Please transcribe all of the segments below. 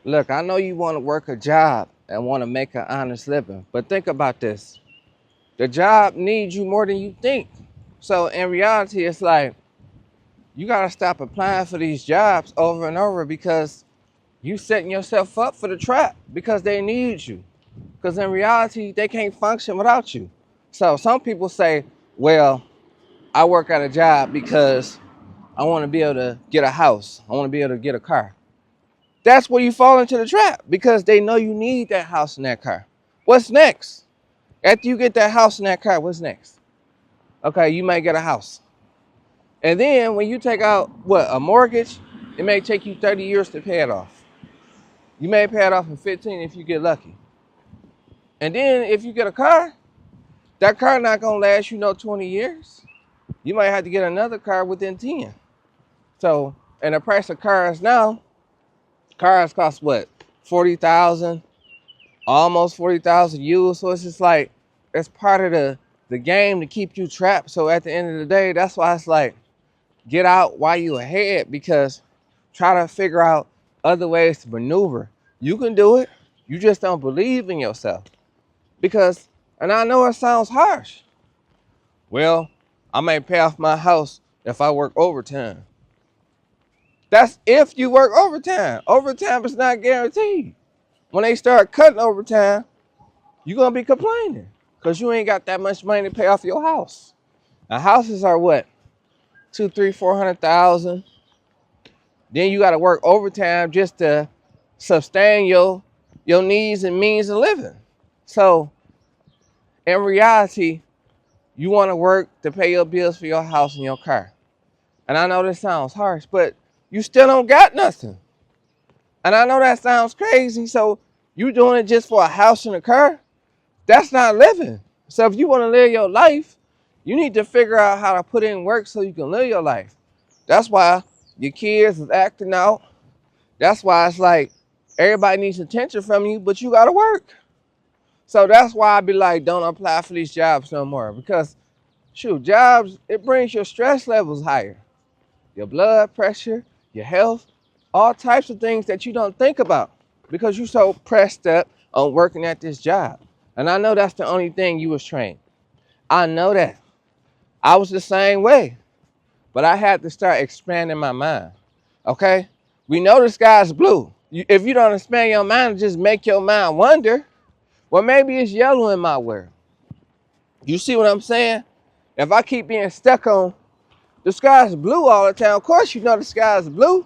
Look, I know you want to work a job and want to make an honest living, but think about this. The job needs you more than you think. So in reality, it's like you gotta stop applying for these jobs over and over because you setting yourself up for the trap because they need you. Because in reality, they can't function without you. So some people say, well, I work at a job because I want to be able to get a house. I want to be able to get a car. That's where you fall into the trap because they know you need that house and that car. What's next? After you get that house and that car, what's next? Okay, you might get a house. And then when you take out a mortgage, it may take you 30 years to pay it off. You may pay it off in 15 if you get lucky. And then if you get a car, that car not gonna last you no 20 years. You might have to get another car within 10. So, and the price of cars now, cars cost what? 40,000, almost 40,000 used. So it's just like it's part of the game to keep you trapped. So at the end of the day, that's why it's like get out while you ahead because try to figure out other ways to maneuver. You can do it. You just don't believe in yourself. Because, and I know it sounds harsh. Well, I may pay off my house if I work overtime. That's if you work overtime. Overtime is not guaranteed. When they start cutting overtime, you're gonna be complaining because you ain't got that much money to pay off your house. Now houses are what? 2, 3, 400,000. Then you gotta work overtime just to sustain your needs and means of living. So in reality, you want to work to pay your bills for your house and your car. And I know this sounds harsh, but you still don't got nothing. And I know that sounds crazy. So you doing it just for a house and a car? That's not living. So if you want to live your life, you need to figure out how to put in work so you can live your life. That's why your kids is acting out. That's why it's like everybody needs attention from you, but you got to work. So that's why I be like, don't apply for these jobs no more because shoot, jobs, it brings your stress levels higher, your blood pressure, your health, all types of things that you don't think about because you're so pressed up on working at this job. And I know that's the only thing you was trained. I know that. I was the same way, but I had to start expanding my mind. Okay? We know the sky's blue. If you don't expand your mind, just make your mind wonder, well, maybe it's yellow in my world. You see what I'm saying? If I keep being stuck on the sky's blue all the time, of course you know the sky's blue.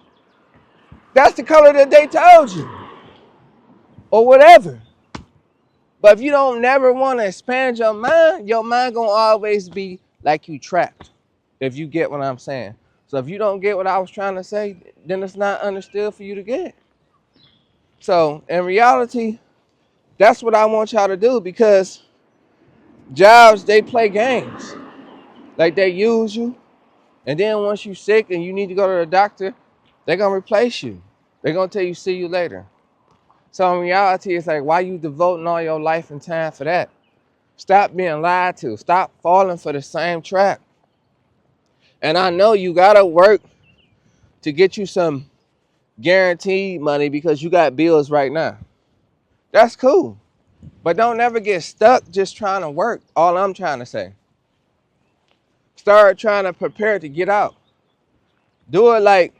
That's the color that they told you, or whatever. But if you don't never want to expand your mind gonna always be like you trapped. If you get what I'm saying. So if you don't get what I was trying to say, then it's not understood for you to get. So in reality, that's what I want y'all to do because jobs, they play games. Like they use you. And then once you're sick and you need to go to the doctor, they're gonna replace you. They're gonna tell you see you later. So in reality, it's like why you devoting all your life and time for that? Stop being lied to. Stop falling for the same trap. And I know you gotta work to get you some guaranteed money because you got bills right now. That's cool. But don't never get stuck just trying to work. All I'm trying to say. Start trying to prepare to get out. Do it like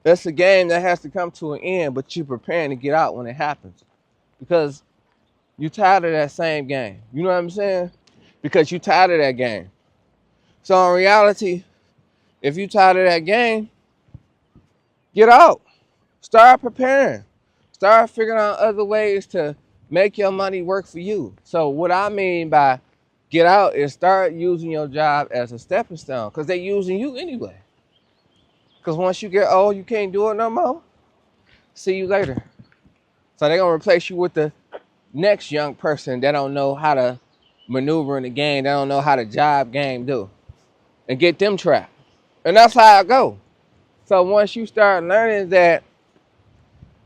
it's a game that has to come to an end, but you're preparing to get out when it happens. Because you tired of that same game. You know what I'm saying? Because you tired of that game. So in reality, if you tired of that game, get out. Start preparing. Start figuring out other ways to make your money work for you. So what I mean by get out is start using your job as a stepping stone because they're using you anyway. Because once you get old, you can't do it no more. See you later. So they're going to replace you with the next young person that don't know how to maneuver in the game. They don't know how the job game do. And get them trapped. And that's how I go. So once you start learning that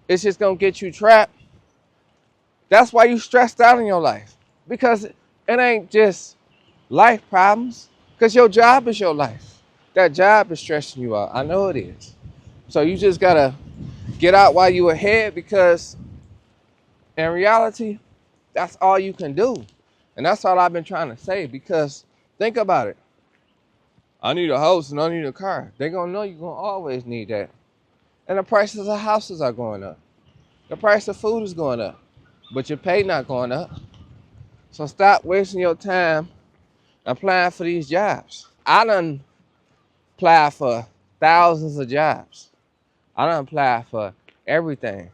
it's just going to get you trapped, that's why you stressed out in your life. Because it ain't just life problems. Because your job is your life. That job is stressing you out. I know it is. So you just got to Get out while you ahead, because in reality, that's all you can do. And that's all I've been trying to say, because think about it. I need a house and I need a car. They're going to know you're going to always need that. And the prices of houses are going up. The price of food is going up. But your pay not going up. So stop wasting your time applying for these jobs. I done applied for thousands of jobs. I done applied for everything.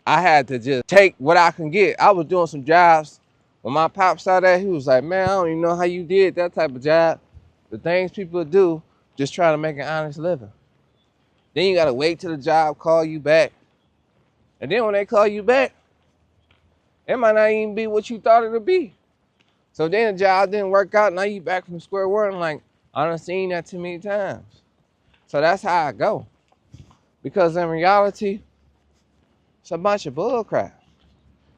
I had to just take what I can get. I was doing some jobs. When my pops saw that, he was like, man, I don't even know how you did that type of job. The things people do, just trying to make an honest living. Then you gotta wait till the job call you back. And then when they call you back, it might not even be what you thought it would be. So then the job didn't work out, now you back from square one. I'm like, I done seen that too many times. So that's how I go. Because in reality, it's a bunch of bull crap.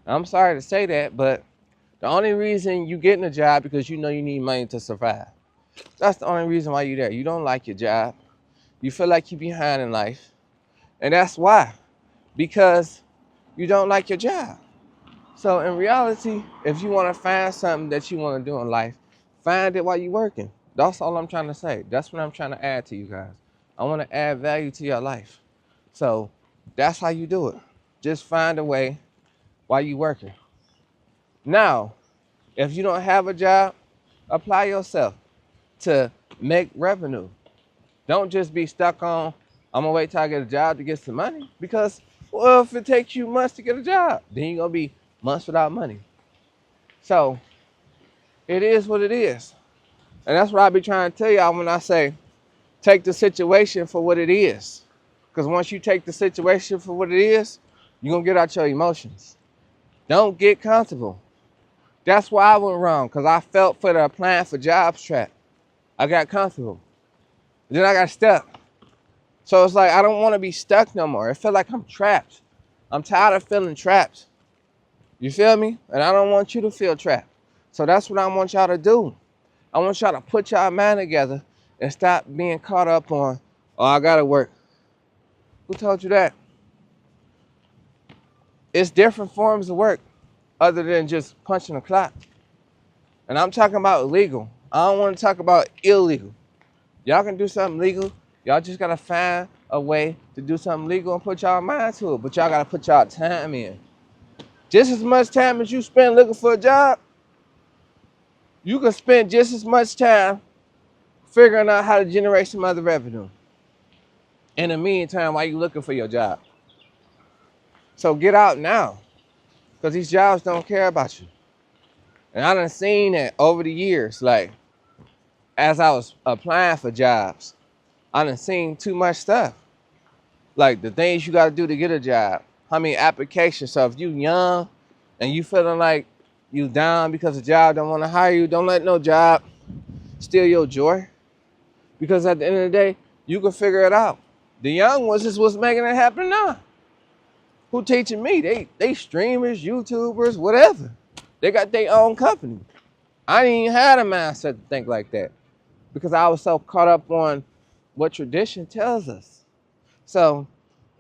I'm sorry to say that, but the only reason you getting a job because you know you need money to survive. That's the only reason why you're there. You don't like your job. You feel like you're behind in life. And that's why. Because you don't like your job. So in reality, if you want to find something that you want to do in life, find it while you're working. That's all I'm trying to say. That's what I'm trying to add to you guys. I want to add value to your life. So that's how you do it. Just find a way while you're working. Now, if you don't have a job, apply yourself to make revenue. Don't just be stuck on, I'm gonna wait till I get a job to get some money. Because, well, if it takes you months to get a job, then you're gonna be months without money. So, it is what it is. And that's what I be trying to tell y'all when I say, take the situation for what it is. Because once you take the situation for what it is, you're gonna get out your emotions. Don't get comfortable. That's why I went wrong, because I felt for the applying for jobs trap. I got comfortable. Then I got stuck. So it's like, I don't want to be stuck no more. It felt like I'm trapped. I'm tired of feeling trapped. You feel me? And I don't want you to feel trapped. So that's what I want y'all to do. I want y'all to put y'all mind together and stop being caught up on, oh, I gotta work. Who told you that? It's different forms of work other than just punching a clock. And I'm talking about legal. I don't want to talk about illegal. Y'all can do something legal. Y'all just gotta find a way to do something legal and put y'all mind to it. But y'all gotta put y'all time in. Just as much time as you spend looking for a job, you can spend just as much time figuring out how to generate some other revenue in the meantime while you looking for your job. So get out now, because these jobs don't care about you. And I done seen that over the years, like, as I was applying for jobs, I done seen too much stuff. Like the things you gotta do to get a job. How many applications? So if you young and you feeling like you down because the job don't want to hire you, don't let no job steal your joy. Because at the end of the day, you can figure it out. The young ones is what's making it happen now. Who teaching me? They streamers, YouTubers, whatever. They got their own company. I didn't even have a mindset to think like that because I was so caught up on what tradition tells us. So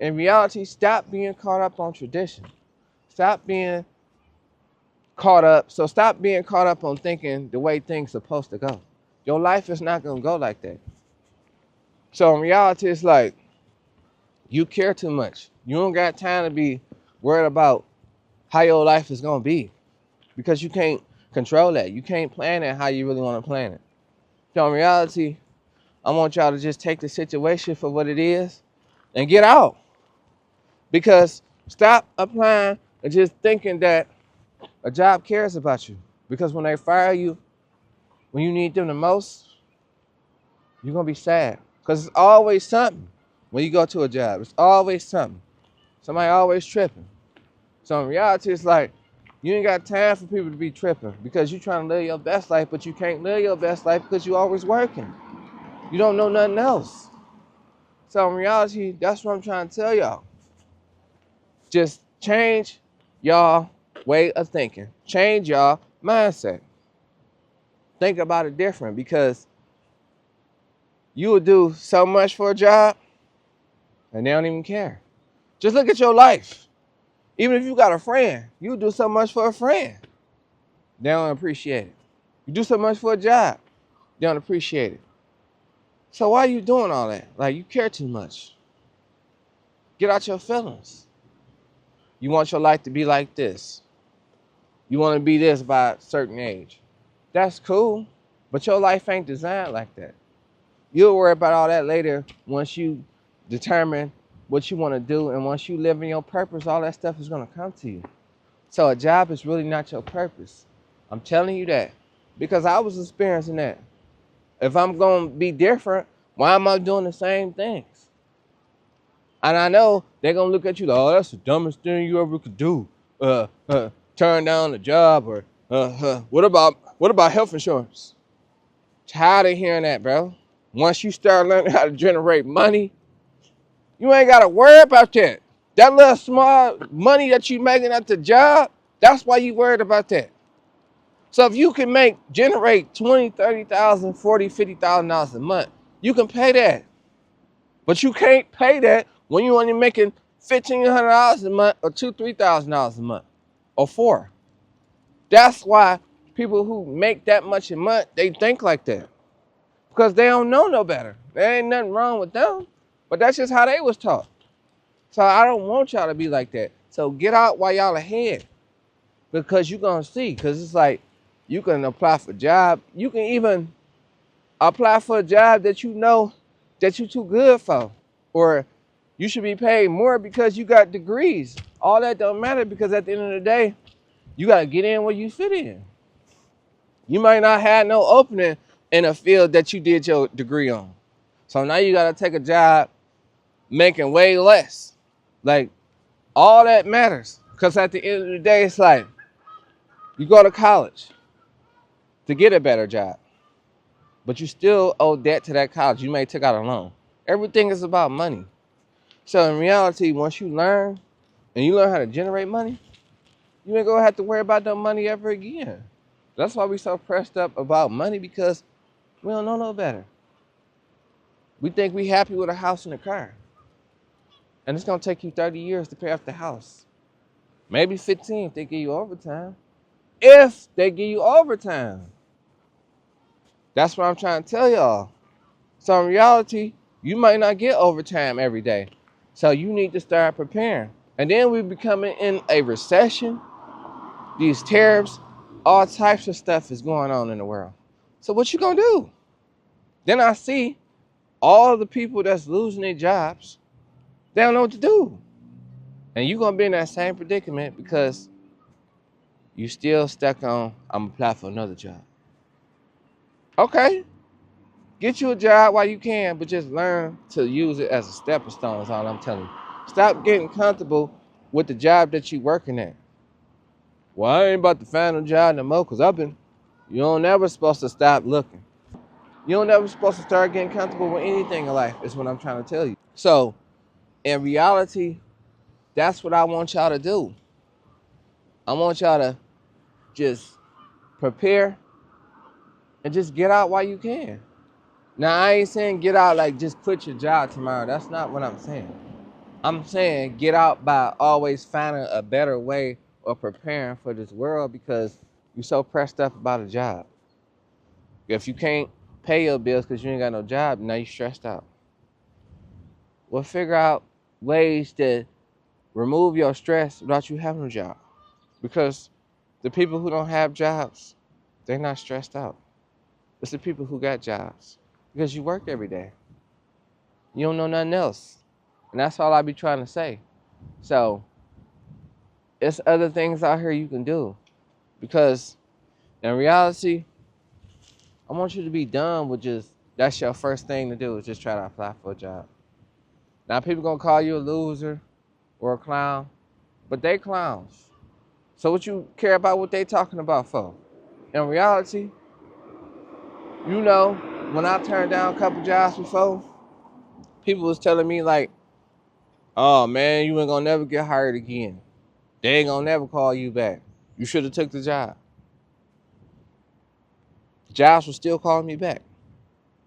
in reality, stop being caught up on tradition. Stop being caught up. So stop being caught up on thinking the way things are supposed to go. Your life is not going to go like that. So in reality, it's like you care too much. You don't got time to be worried about how your life is going to be because you can't control that. You can't plan it how you really want to plan it. So in reality, I want y'all to just take the situation for what it is and get out. Because stop applying and just thinking that a job cares about you. Because when they fire you, when you need them the most, you're going to be sad. Because it's always something when you go to a job. It's always something. Somebody always tripping. So in reality, it's like, you ain't got time for people to be tripping because you're trying to live your best life, but you can't live your best life because you're always working. You don't know nothing else. So in reality, that's what I'm trying to tell y'all. Just change y'all way of thinking. Change y'all mindset. Think about it different because you will do so much for a job and they don't even care. Just look at your life. Even if you got a friend, you do so much for a friend, they don't appreciate it. You do so much for a job, they don't appreciate it. So why are you doing all that? Like, you care too much. Get out your feelings. You want your life to be like this. You want to be this by a certain age. That's cool, but your life ain't designed like that. You'll worry about all that later once you determine what you want to do, and once you live in your purpose, all that stuff is going to come to you. So a job is really not your purpose. I'm telling you that because I was experiencing that. If I'm going to be different, why am I doing the same things? And I know they're going to look at you like, oh, that's the dumbest thing you ever could do. Turn down the job, or what about health insurance? Tired of hearing that, bro. Once you start learning how to generate money, you ain't got to worry about that. That little small money that you making at the job, that's why you worried about that. So if you can generate 20, 30,000, 40, 50,000 dollars a month, you can pay that. But you can't pay that when you're only making $1,500 a month, or $2,000, $3,000 a month, or $4,000. That's why people who make that much a month, they think like that. Because they don't know no better. There ain't nothing wrong with them, but that's just how they was taught. So I don't want y'all to be like that. So get out while y'all ahead, because you're going to see. Because it's like, you can apply for a job. You can even apply for a job that you know that you're too good for. Or you should be paid more because you got degrees. All that don't matter, because at the end of the day, you got to get in where you fit in. You might not have no opening in a field that you did your degree on. So now you got to take a job making way less. Like, all that matters. Because at the end of the day, it's like, you go to college to get a better job, but you still owe debt to that college. You may take out a loan. Everything is about money. So in reality, once you learn and you learn how to generate money, you ain't gonna have to worry about no money ever again. That's why we so pressed up about money, because we don't know no better. We think we happy with a house and a car, and it's gonna take you 30 years to pay off the house. Maybe 15 if they give you overtime. If they give you overtime. That's what I'm trying to tell y'all. So in reality, you might not get overtime every day. So you need to start preparing. And then we're becoming in a recession. These tariffs, all types of stuff is going on in the world. So what you gonna do? Then I see all the people that's losing their jobs, they don't know what to do. And you're gonna be in that same predicament because you still stuck on, I'm gonna apply for another job. Okay, get you a job while you can, but just learn to use it as a stepping stone is all I'm telling you. Stop getting comfortable with the job that you're working at. Well, I ain't about to find a job no more, because you don't never supposed to stop looking. You don't never supposed to start getting comfortable with anything in life, is what I'm trying to tell you. So, in reality, that's what I want y'all to do. I want y'all to just prepare and just get out while you can. Now, I ain't saying get out like just quit your job tomorrow. That's not what I'm saying. I'm saying get out by always finding a better way of preparing for this world, because you're so pressed up about a job. If you can't pay your bills because you ain't got no job, now you're stressed out. Well, figure out ways to remove your stress without you having a job. Because the people who don't have jobs, they're not stressed out. It's the people who got jobs. Because you work every day. You don't know nothing else. And that's all I be trying to say. So, it's other things out here you can do. Because in reality, I want you to be done with that's your first thing to do, is just try to apply for a job. Now, people gonna call you a loser or a clown, but they clowns. So what you care about what they talking about for? In reality, when I turned down a couple jobs before, people was telling me like, oh man, you ain't gonna never get hired again. They ain't gonna never call you back. You should have took the job. Jobs were still calling me back.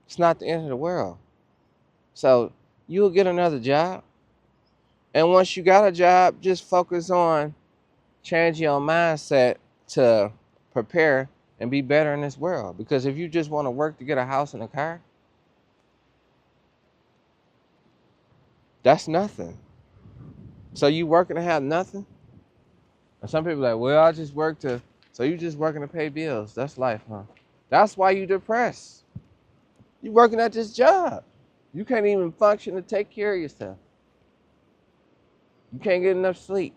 It's not the end of the world. So you'll get another job. And once you got a job, just focus on changing your mindset to prepare and be better in this world. Because if you just want to work to get a house and a car, that's nothing. So you working to have nothing? And some people are like, well, I just work to, so you just working to pay bills. That's life, huh? That's why you depressed. You working at this job. You can't even function to take care of yourself. You can't get enough sleep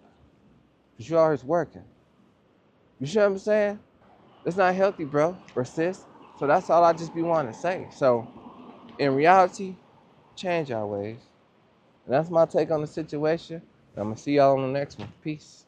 because you're always working. You see what I'm saying? It's not healthy, bro, or sis. So that's all I just be wanting to say. So in reality, change our ways. And that's my take on the situation. I'm going to see y'all on the next one. Peace.